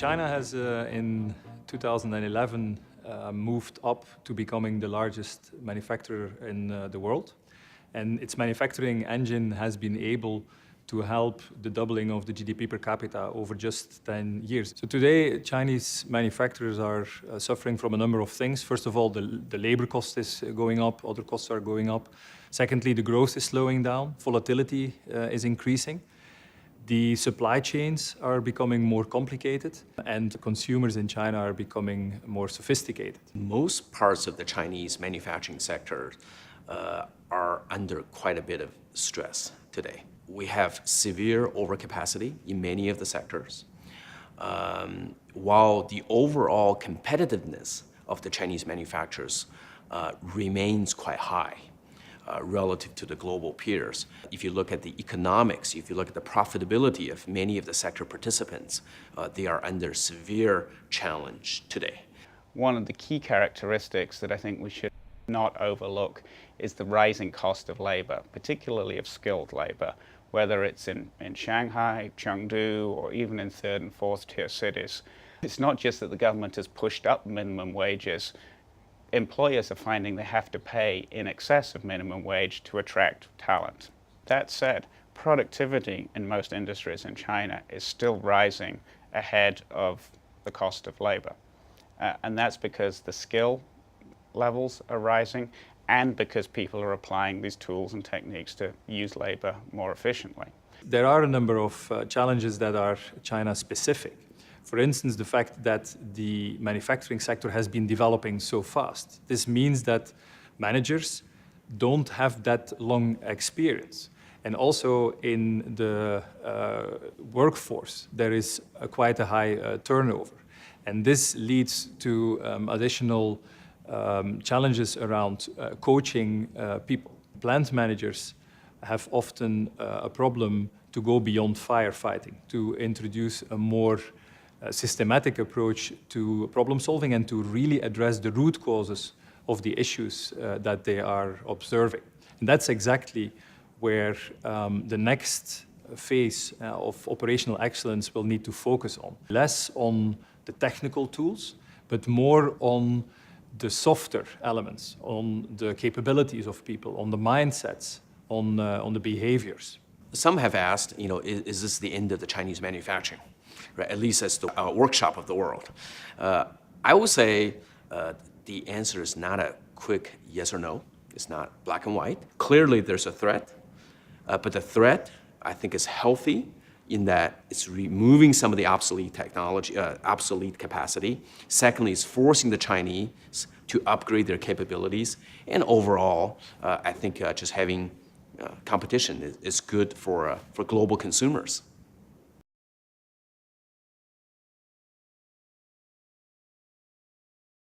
China has, in 2011, moved up to becoming the largest manufacturer in the world. And its manufacturing engine has been able to help the doubling of the GDP per capita over just 10 years. So today, Chinese manufacturers are suffering from a number of things. First of all, the labor cost is going up, other costs are going up. Secondly, the growth is slowing down, volatility is increasing. The supply chains are becoming more complicated, and consumers in China are becoming more sophisticated. Most parts of the Chinese manufacturing sector are under quite a bit of stress today. We have severe overcapacity in many of the sectors, while the overall competitiveness of the Chinese manufacturers remains quite high relative to the global peers. If you look at the economics, if you look at the profitability of many of the sector participants, they are under severe challenge today. One of the key characteristics that I think we should not overlook is the rising cost of labor, particularly of skilled labor, whether it's in Shanghai, Chengdu, or even in third and fourth tier cities. It's not just that the government has pushed up minimum wages. Employers are finding they have to pay in excess of minimum wage to attract talent. That said, productivity in most industries in China is still rising ahead of the cost of labor. And that's because the skill levels are rising and because people are applying these tools and techniques to use labor more efficiently. There are a number of challenges that are China-specific. For instance, the fact that the manufacturing sector has been developing so fast. This means that managers don't have that long experience. And also in the workforce, there is quite a high turnover. And this leads to additional challenges around coaching people. Plant managers have often a problem to go beyond firefighting, to introduce a more systematic approach to problem solving and to really address the root causes of the issues that they are observing. And that's exactly where the next phase of operational excellence will need to focus on. Less on the technical tools, but more on the softer elements, on the capabilities of people, on the mindsets, on the behaviors. Some have asked, is this the end of the Chinese manufacturing? Right, at least as the workshop of the world. I would say the answer is not a quick yes or no. It's not black and white. Clearly there's a threat, but the threat, I think, is healthy in that it's removing some of the obsolete technology, obsolete capacity. Secondly, it's forcing the Chinese to upgrade their capabilities. And overall, I think just having competition is good for global consumers.